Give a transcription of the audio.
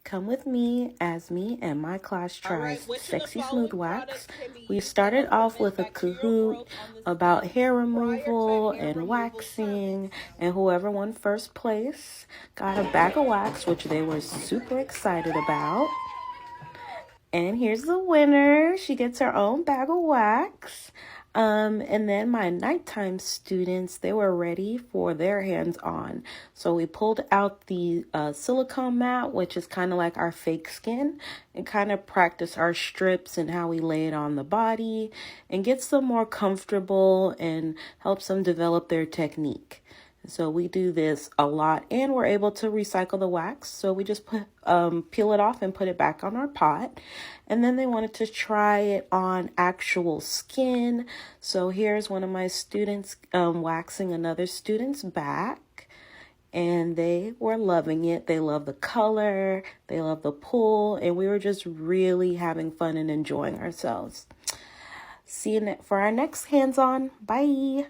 Come with me as me and my class tries Sexy Smooth Wax. We started off with a Kahoot about hair removal and waxing, and whoever won first place got a bag of wax, which they were super excited about. And here's the winner. She gets her own bag of wax. And then my nighttime students, they were ready for their hands-on. So we pulled out the silicone mat, which is kind of like our fake skin, and kind of practice our strips and how we lay it on the body and gets them more comfortable and helps them develop their technique. So we do this a lot, and we're able to recycle the wax. So we just peel it off and put it back on our pot. And then they wanted to try it on actual skin. So here's one of my students waxing another student's back. And they were loving it. They love the color. They love the pull. And we were just really having fun and enjoying ourselves. See you for our next hands-on. Bye.